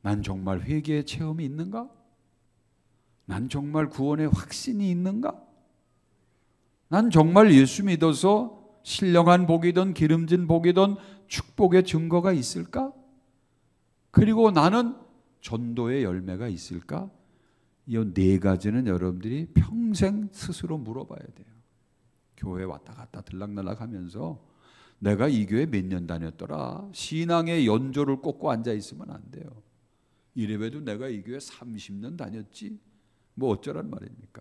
난 정말 회개의 체험이 있는가? 난 정말 구원의 확신이 있는가? 난 정말 예수 믿어서 신령한 복이든 기름진 복이든 축복의 증거가 있을까? 그리고 나는 전도의 열매가 있을까? 이 네 가지는 여러분들이 평생 스스로 물어봐야 돼요. 교회 왔다 갔다 들락날락 하면서 내가 이 교회 몇 년 다녔더라. 신앙의 연조를 꽂고 앉아 있으면 안 돼요. 이래봬도 내가 이 교회 30년 다녔지. 뭐 어쩌란 말입니까?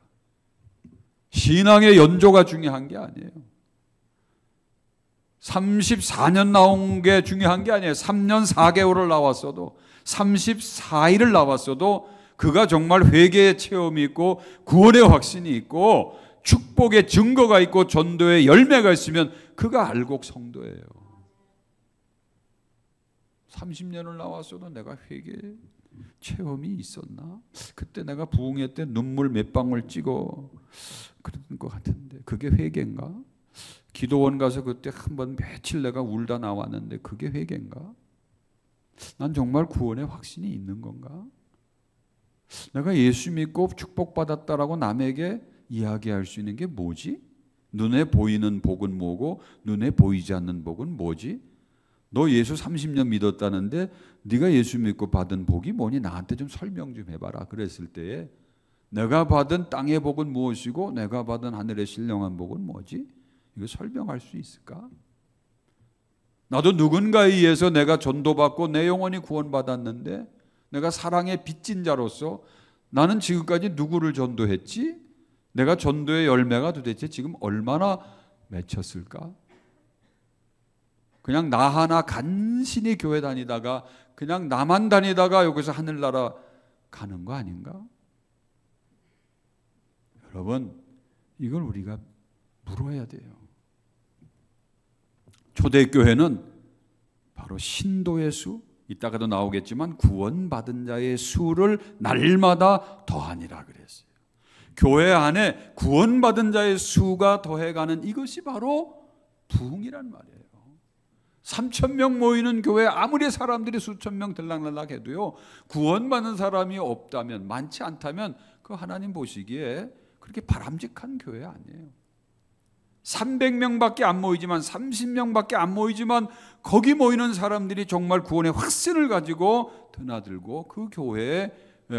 신앙의 연조가 중요한 게 아니에요. 34년 나온 게 중요한 게 아니에요. 3년 4개월을 나왔어도 34일을 나왔어도 그가 정말 회개의 체험이 있고 구원의 확신이 있고 축복의 증거가 있고 전도의 열매가 있으면 그가 알곡 성도예요. 30년을 나왔어도 내가 회개 체험이 있었나? 그때 내가 부흥회 때 눈물 몇 방울 찍어 그런 것 같은데 그게 회개인가? 기도원 가서 그때 한번 며칠 내가 울다 나왔는데 그게 회개인가? 난 정말 구원의 확신이 있는 건가? 내가 예수 믿고 축복받았다라고 남에게 이야기할 수 있는 게 뭐지? 눈에 보이는 복은 뭐고 눈에 보이지 않는 복은 뭐지? 너 예수 30년 믿었다는데 네가 예수 믿고 받은 복이 뭐니? 나한테 좀 설명 좀 해봐라. 그랬을 때에 내가 받은 땅의 복은 무엇이고 내가 받은 하늘의 신령한 복은 뭐지? 이거 설명할 수 있을까? 나도 누군가에 의해서 내가 전도받고 내 영혼이 구원받았는데 내가 사랑의 빚진 자로서 나는 지금까지 누구를 전도했지? 내가 전도의 열매가 도대체 지금 얼마나 맺혔을까? 그냥 나 하나 간신히 교회 다니다가 그냥 나만 다니다가 여기서 하늘나라 가는 거 아닌가? 여러분, 이걸 우리가 물어야 돼요. 초대교회는 바로 신도의 수, 이따가도 나오겠지만 구원받은 자의 수를 날마다 더하니라 그랬어요. 교회 안에 구원받은 자의 수가 더해가는 이것이 바로 부흥이란 말이에요. 3,000명 모이는 교회 아무리 사람들이 수천 명 들락날락 해도요, 구원받는 사람이 없다면, 많지 않다면 그 하나님 보시기에 그렇게 바람직한 교회 아니에요. 300명밖에 안 모이지만, 30명밖에 안 모이지만 거기 모이는 사람들이 정말 구원의 확신을 가지고 드나들고 그 교회에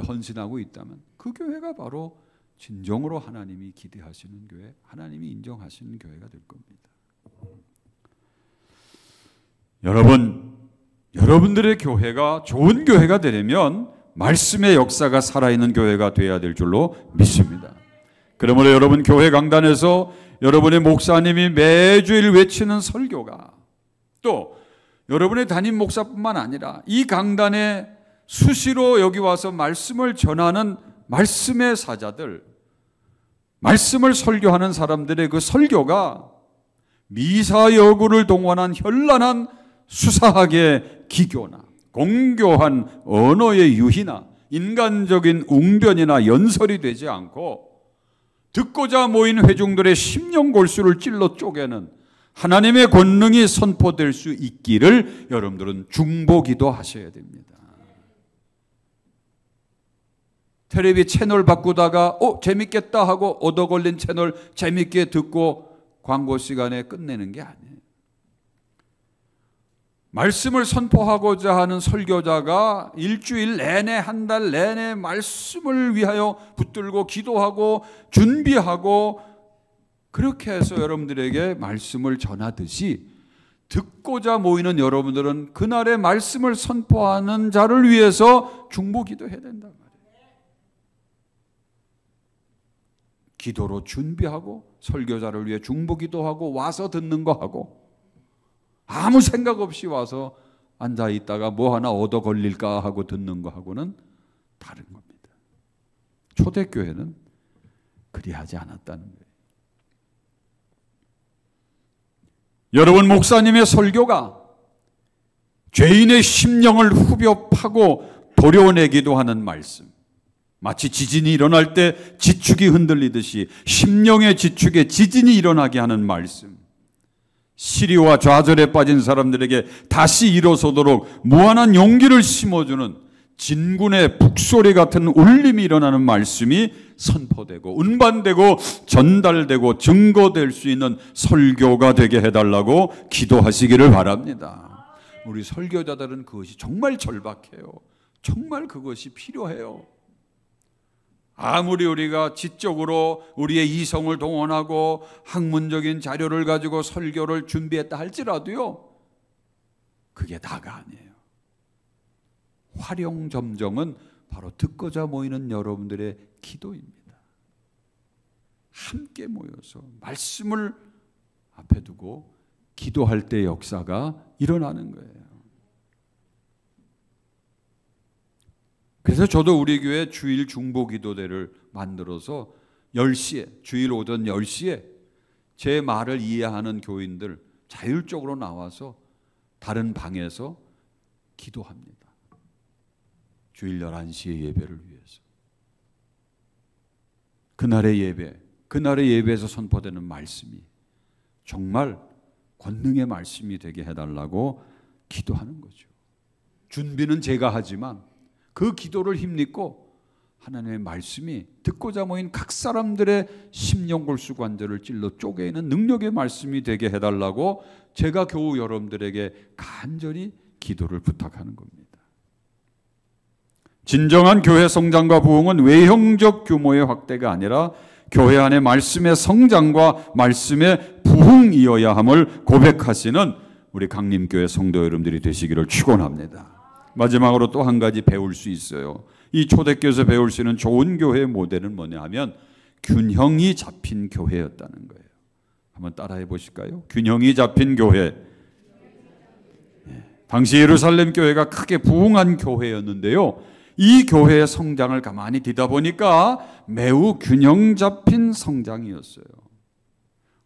헌신하고 있다면 그 교회가 바로 진정으로 하나님이 기대하시는 교회, 하나님이 인정하시는 교회가 될 겁니다. 여러분들의 교회가 좋은 교회가 되려면 말씀의 역사가 살아있는 교회가 되어야 될 줄로 믿습니다. 그러므로 여러분 교회 강단에서 여러분의 목사님이 매주일 외치는 설교가, 또 여러분의 담임 목사뿐만 아니라 이 강단에 수시로 여기 와서 말씀을 전하는 말씀의 사자들, 말씀을 설교하는 사람들의 그 설교가 미사여구를 동원한 현란한 수사학의 기교나 공교한 언어의 유희나 인간적인 웅변이나 연설이 되지 않고 듣고자 모인 회중들의 심령골수를 찔러 쪼개는 하나님의 권능이 선포될 수 있기를 여러분들은 중보기도 하셔야 됩니다. 텔레비 채널 바꾸다가 재밌겠다 하고 얻어 걸린 채널 재밌게 듣고 광고 시간에 끝내는 게 아니에요. 말씀을 선포하고자 하는 설교자가 일주일 내내, 한 달 내내 말씀을 위하여 붙들고 기도하고 준비하고 그렇게 해서 여러분들에게 말씀을 전하듯이 듣고자 모이는 여러분들은 그날의 말씀을 선포하는 자를 위해서 중보기도해야 된단 말이에요. 기도로 준비하고 설교자를 위해 중보기도하고 와서 듣는 거 하고 아무 생각 없이 와서 앉아 있다가 뭐 하나 얻어 걸릴까 하고 듣는 거 하고는 다른 겁니다. 초대교회는 그리하지 않았다는 거예요. 여러분 목사님의 설교가 죄인의 심령을 후벼 파고 도려내기도 하는 말씀, 마치 지진이 일어날 때 지축이 흔들리듯이 심령의 지축에 지진이 일어나게 하는 말씀, 시리와 좌절에 빠진 사람들에게 다시 일어서도록 무한한 용기를 심어주는 진군의 북소리 같은 울림이 일어나는 말씀이 선포되고 운반되고 전달되고 증거될 수 있는 설교가 되게 해달라고 기도하시기를 바랍니다. 우리 설교자들은 그것이 정말 절박해요. 정말 그것이 필요해요. 아무리 우리가 지적으로 우리의 이성을 동원하고 학문적인 자료를 가지고 설교를 준비했다 할지라도요, 그게 다가 아니에요. 활용점정은 바로 듣고자 모이는 여러분들의 기도입니다. 함께 모여서 말씀을 앞에 두고 기도할 때 역사가 일어나는 거예요. 그래서 저도 우리 교회 주일 중보기도대를 만들어서 10시에, 주일 오전 10시에 제 말을 이해하는 교인들 자율적으로 나와서 다른 방에서 기도합니다. 주일 11시에 예배를 위해서. 그날의 예배에서 선포되는 말씀이 정말 권능의 말씀이 되게 해달라고 기도하는 거죠. 준비는 제가 하지만 그 기도를 힘입고 하나님의 말씀이 듣고자 모인 각 사람들의 심령골수 관절을 찔러 쪼개는 능력의 말씀이 되게 해달라고 제가 겨우 여러분들에게 간절히 기도를 부탁하는 겁니다. 진정한 교회 성장과 부흥은 외형적 규모의 확대가 아니라 교회 안의 말씀의 성장과 말씀의 부흥이어야 함을 고백하시는 우리 강림교회 성도 여러분들이 되시기를 축원합니다. 마지막으로 또 한 가지 배울 수 있어요. 이 초대교회에서 배울 수 있는 좋은 교회의 모델은 뭐냐 하면 균형이 잡힌 교회였다는 거예요. 한번 따라해 보실까요? 균형이 잡힌 교회. 당시 예루살렘 교회가 크게 부흥한 교회였는데요. 이 교회의 성장을 가만히 뒤다 보니까 매우 균형 잡힌 성장이었어요.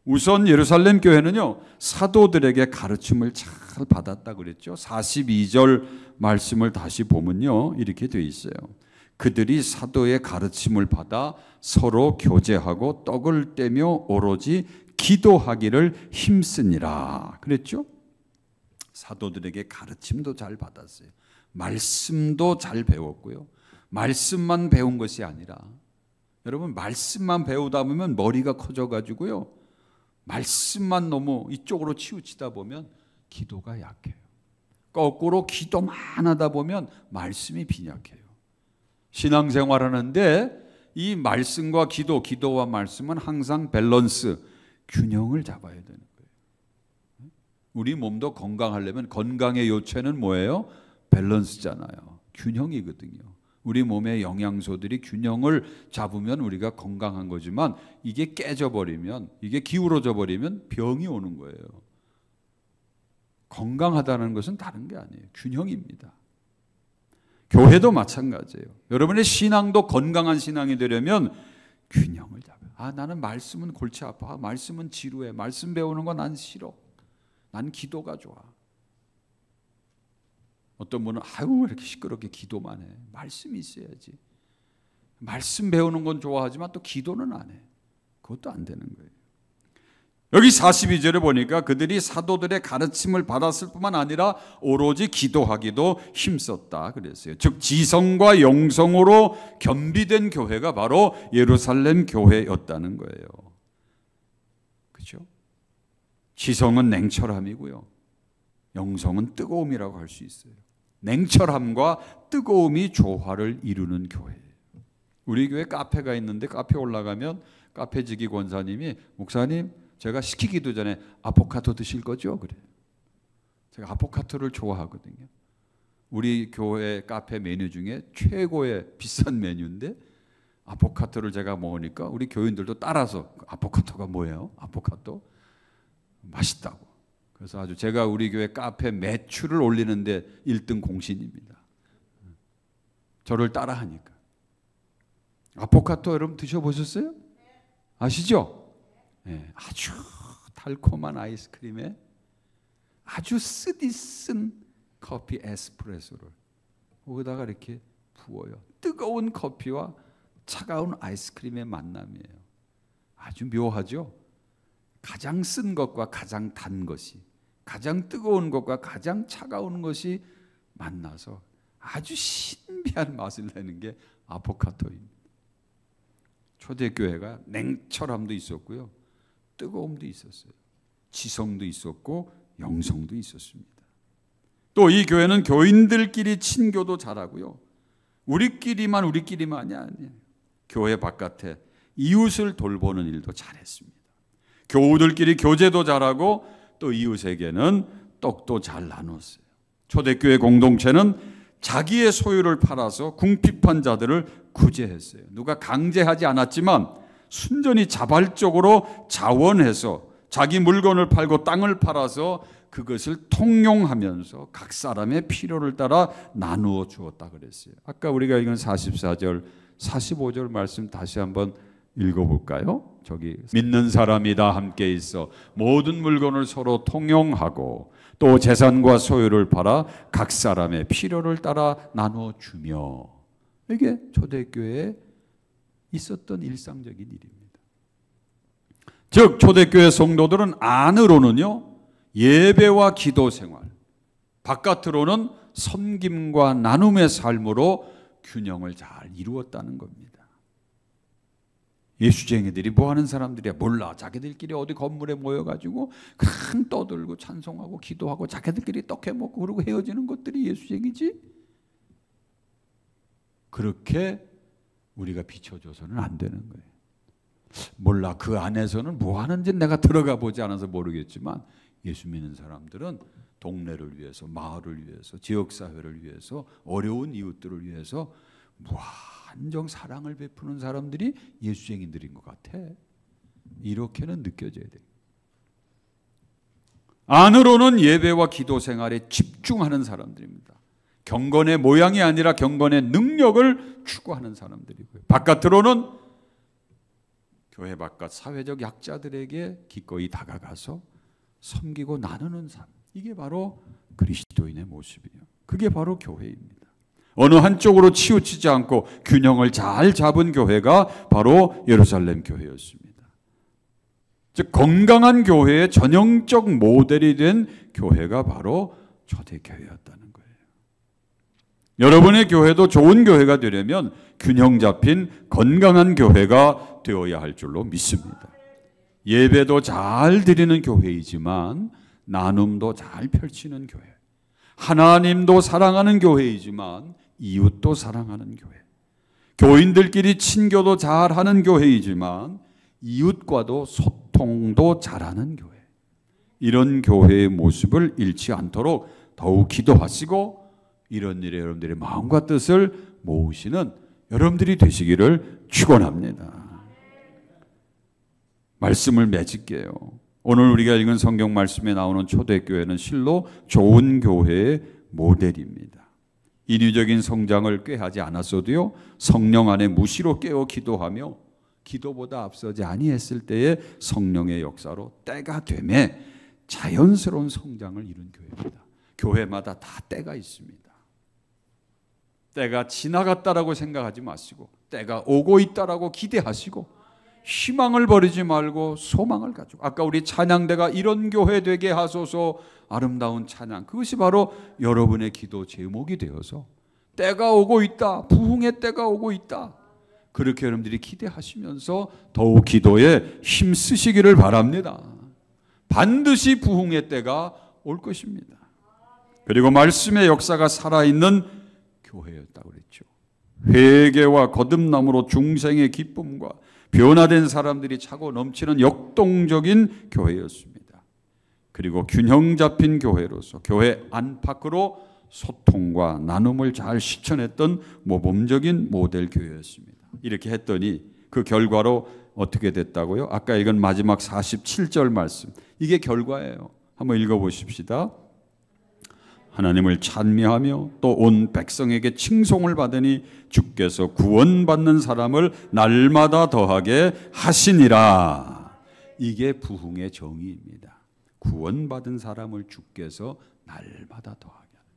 우선 예루살렘 교회는요, 사도들에게 가르침을 잘 받았다 그랬죠. 42절 말씀을 다시 보면요, 이렇게 되어 있어요. 그들이 사도의 가르침을 받아 서로 교제하고 떡을 떼며 오로지 기도하기를 힘쓰니라 그랬죠. 사도들에게 가르침도 잘 받았어요. 말씀도 잘 배웠고요. 말씀만 배운 것이 아니라, 여러분 말씀만 배우다 보면 머리가 커져가지고요, 말씀만 너무 이쪽으로 치우치다 보면 기도가 약해요. 거꾸로 기도만 하다 보면 말씀이 빈약해요. 신앙생활하는데 이 말씀과 기도와 말씀은 항상 밸런스, 균형을 잡아야 되는 거예요. 우리 몸도 건강하려면 건강의 요체는 뭐예요? 밸런스잖아요. 균형이거든요. 우리 몸의 영양소들이 균형을 잡으면 우리가 건강한 거지만 이게 깨져버리면, 이게 기울어져 버리면 병이 오는 거예요. 건강하다는 것은 다른 게 아니에요. 균형입니다. 교회도 마찬가지예요. 여러분의 신앙도 건강한 신앙이 되려면 균형을 잡아요. 아, 나는 말씀은 골치 아파. 말씀은 지루해. 말씀 배우는 거 난 싫어. 난 기도가 좋아. 어떤 분은 아유, 이렇게 시끄럽게 기도만 해. 말씀이 있어야지. 말씀 배우는 건 좋아하지만 또 기도는 안 해. 그것도 안 되는 거예요. 여기 42절에 보니까 그들이 사도들의 가르침을 받았을 뿐만 아니라 오로지 기도하기도 힘썼다 그랬어요. 즉 지성과 영성으로 겸비된 교회가 바로 예루살렘 교회였다는 거예요. 그렇죠? 지성은 냉철함이고요, 영성은 뜨거움이라고 할 수 있어요. 냉철함과 뜨거움이 조화를 이루는 교회예요. 우리 교회 카페가 있는데 카페 올라가면 카페지기 권사님이, 목사님 제가 시키기도 전에 아포카토 드실 거죠? 그래요. 제가 아포카토를 좋아하거든요. 우리 교회 카페 메뉴 중에 최고의 비싼 메뉴인데 아포카토를 제가 먹으니까 우리 교인들도 따라서 아포카토가 뭐예요? 아포카토 맛있다고. 그래서 아주 제가 우리 교회 카페 매출을 올리는데 1등 공신입니다. 저를 따라하니까. 아포카토 여러분 드셔보셨어요? 아시죠? 네, 아주 달콤한 아이스크림에 아주 쓰디쓴 커피 에스프레소를 거기다가 이렇게 부어요. 뜨거운 커피와 차가운 아이스크림의 만남이에요. 아주 묘하죠? 가장 쓴 것과 가장 단 것이, 가장 뜨거운 것과 가장 차가운 것이 만나서 아주 신비한 맛을 내는 게 아포카토입니다. 초대교회가 냉철함도 있었고요, 뜨거움도 있었어요. 지성도 있었고 영성도 있었습니다. 또 이 교회는 교인들끼리 친교도 잘하고요, 우리끼리만이 아니에요. 교회 바깥에 이웃을 돌보는 일도 잘했습니다. 교우들끼리 교제도 잘하고 또 이웃에게는 떡도 잘 나눴어요. 초대교회 공동체는 자기의 소유를 팔아서 궁핍한 자들을 구제했어요. 누가 강제하지 않았지만 순전히 자발적으로 자원해서 자기 물건을 팔고 땅을 팔아서 그것을 통용하면서 각 사람의 필요를 따라 나누어 주었다 그랬어요. 아까 우리가 읽은 44절, 45절 말씀 다시 한번 읽어볼까요? 저기 믿는 사람이 다 함께 있어 모든 물건을 서로 통용하고 또 재산과 소유를 팔아 각 사람의 필요를 따라 나누어 주며, 이게 초대교회에 있었던 일상적인 일입니다. 즉 초대교회 성도들은 안으로는요 예배와 기도 생활, 바깥으로는 섬김과 나눔의 삶으로 균형을 잘 이루었다는 겁니다. 예수쟁이들이 뭐 하는 사람들이야? 몰라. 자기들끼리 어디 건물에 모여가지고 큰 떠들고 찬송하고 기도하고 자기들끼리 떡해 먹고 그러고 헤어지는 것들이 예수쟁이지? 그렇게 우리가 비춰줘서는 안 되는 거예요. 몰라. 그 안에서는 뭐 하는지 내가 들어가 보지 않아서 모르겠지만 예수 믿는 사람들은 동네를 위해서, 마을을 위해서, 지역사회를 위해서, 어려운 이웃들을 위해서 무한정 사랑을 베푸는 사람들이 예수쟁이들인 것 같아. 이렇게는 느껴져야 돼. 안으로는 예배와 기도 생활에 집중하는 사람들입니다. 경건의 모양이 아니라 경건의 능력을 추구하는 사람들이고요. 바깥으로는 교회 바깥 사회적 약자들에게 기꺼이 다가가서 섬기고 나누는 삶. 이게 바로 그리스도인의 모습이에요. 그게 바로 교회입니다. 어느 한쪽으로 치우치지 않고 균형을 잘 잡은 교회가 바로 예루살렘 교회였습니다. 즉 건강한 교회의 전형적 모델이 된 교회가 바로 초대교회였다는 거예요. 여러분의 교회도 좋은 교회가 되려면 균형 잡힌 건강한 교회가 되어야 할 줄로 믿습니다. 예배도 잘 드리는 교회이지만 나눔도 잘 펼치는 교회, 하나님도 사랑하는 교회이지만 이웃도 사랑하는 교회, 교인들끼리 친교도 잘하는 교회이지만 이웃과도 소통도 잘하는 교회, 이런 교회의 모습을 잃지 않도록 더욱 기도하시고 이런 일에 여러분들의 마음과 뜻을 모으시는 여러분들이 되시기를 축원합니다. 말씀을 맺을게요. 오늘 우리가 읽은 성경 말씀에 나오는 초대교회는 실로 좋은 교회의 모델입니다. 인위적인 성장을 꾀하지 않았어도요, 성령 안에 무시로 깨어 기도하며 기도보다 앞서지 아니했을 때의 성령의 역사로 때가 되매 자연스러운 성장을 이룬 교회입니다. 교회마다 다 때가 있습니다. 때가 지나갔다라고 생각하지 마시고 때가 오고 있다라고 기대하시고 희망을 버리지 말고 소망을 가지고, 아까 우리 찬양대가 이런 교회 되게 하소서, 아름다운 찬양, 그것이 바로 여러분의 기도 제목이 되어서 때가 오고 있다, 부흥의 때가 오고 있다, 그렇게 여러분들이 기대하시면서 더욱 기도에 힘쓰시기를 바랍니다. 반드시 부흥의 때가 올 것입니다. 그리고 말씀의 역사가 살아있는 교회였다고 그랬죠. 회개와 거듭남으로 중생의 기쁨과 변화된 사람들이 차고 넘치는 역동적인 교회였습니다. 그리고 균형 잡힌 교회로서 교회 안팎으로 소통과 나눔을 잘 실천했던 모범적인 모델 교회였습니다. 이렇게 했더니 그 결과로 어떻게 됐다고요? 아까 읽은 마지막 47절 말씀, 이게 결과예요. 한번 읽어보십시다. 하나님을 찬미하며 또 온 백성에게 칭송을 받으니 주께서 구원받는 사람을 날마다 더하게 하시니라. 이게 부흥의 정의입니다. 구원받은 사람을 주께서 날마다 더하게 하는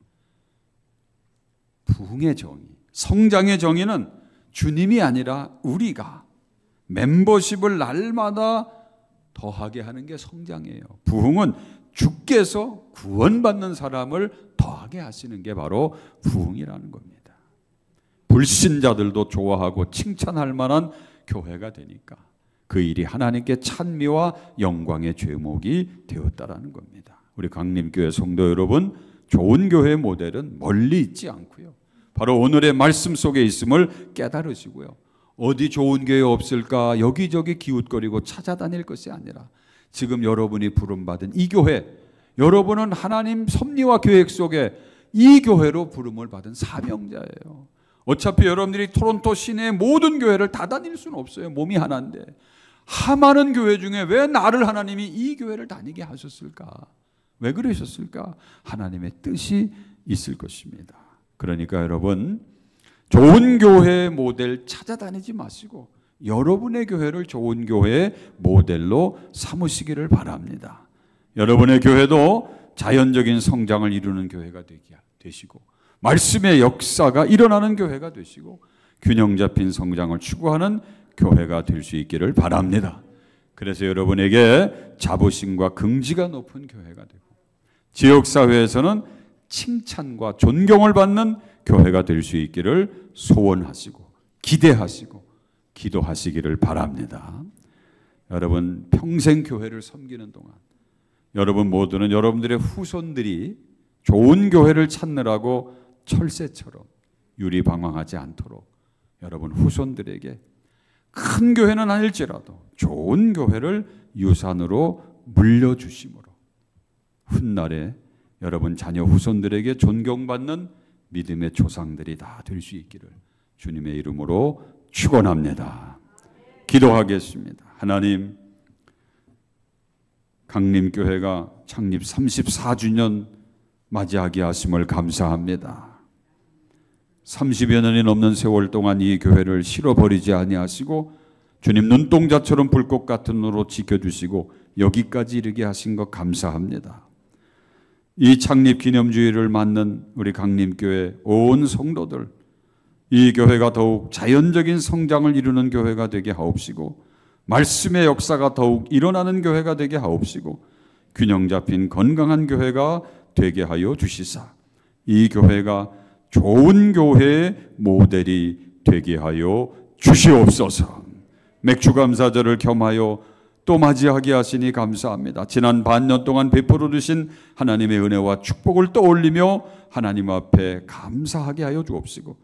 부흥의 정의. 성장의 정의는 주님이 아니라 우리가 멤버십을 날마다 더하게 하는 게 성장이에요. 부흥은 주께서 구원받는 사람을 더하게 하시는 게 바로 부흥이라는 겁니다. 불신자들도 좋아하고 칭찬할 만한 교회가 되니까 그 일이 하나님께 찬미와 영광의 제목이 되었다라는 겁니다. 우리 강림교회 성도 여러분, 좋은 교회의 모델은 멀리 있지 않고요, 바로 오늘의 말씀 속에 있음을 깨달으시고요, 어디 좋은 교회 없을까 여기저기 기웃거리고 찾아다닐 것이 아니라 지금 여러분이 부름받은 이 교회, 여러분은 하나님 섭리와 계획 속에 이 교회로 부름을 받은 사명자예요. 어차피 여러분들이 토론토 시내의 모든 교회를 다 다닐 수는 없어요. 몸이 하나인데 많은 교회 중에 왜 나를 하나님이 이 교회를 다니게 하셨을까? 왜 그러셨을까? 하나님의 뜻이 있을 것입니다. 그러니까 여러분, 좋은 교회 모델 찾아다니지 마시고 여러분의 교회를 좋은 교회의 모델로 삼으시기를 바랍니다. 여러분의 교회도 자연적인 성장을 이루는 교회가 되시고 말씀의 역사가 일어나는 교회가 되시고 균형 잡힌 성장을 추구하는 교회가 될 수 있기를 바랍니다. 그래서 여러분에게 자부심과 긍지가 높은 교회가 되고 지역사회에서는 칭찬과 존경을 받는 교회가 될 수 있기를 소원하시고 기대하시고 기도하시기를 바랍니다. 여러분 평생 교회를 섬기는 동안 여러분 모두는 여러분들의 후손들이 좋은 교회를 찾느라고 철새처럼 유리방황하지 않도록 여러분 후손들에게 큰 교회는 아닐지라도 좋은 교회를 유산으로 물려주심으로 훗날에 여러분 자녀 후손들에게 존경받는 믿음의 조상들이 다 될 수 있기를 주님의 이름으로 축원합니다. 기도하겠습니다. 하나님, 강림교회가 창립 34주년 맞이하게 하심을 감사합니다. 30여 년이 넘는 세월 동안 이 교회를 실어버리지 아니하시고 주님 눈동자처럼 불꽃 같은 눈으로 지켜주시고 여기까지 이르게 하신 것 감사합니다. 이 창립 기념주의를 맞는 우리 강림교회 온 성도들, 이 교회가 더욱 자연적인 성장을 이루는 교회가 되게 하옵시고 말씀의 역사가 더욱 일어나는 교회가 되게 하옵시고 균형 잡힌 건강한 교회가 되게 하여 주시사 이 교회가 좋은 교회의 모델이 되게 하여 주시옵소서. 맥주감사절을 겸하여 또 맞이하게 하시니 감사합니다. 지난 반년 동안 베풀어 주신 하나님의 은혜와 축복을 떠올리며 하나님 앞에 감사하게 하여 주옵시고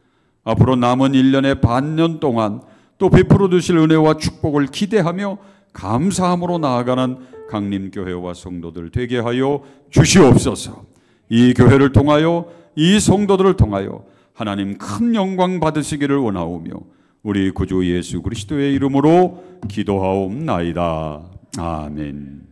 앞으로 남은 1년의 반년 동안 또 베풀어 주실 은혜와 축복을 기대하며 감사함으로 나아가는 강림교회와 성도들 되게 하여 주시옵소서. 이 교회를 통하여 이 성도들을 통하여 하나님 큰 영광 받으시기를 원하오며 우리 구주 예수 그리스도의 이름으로 기도하옵나이다. 아멘.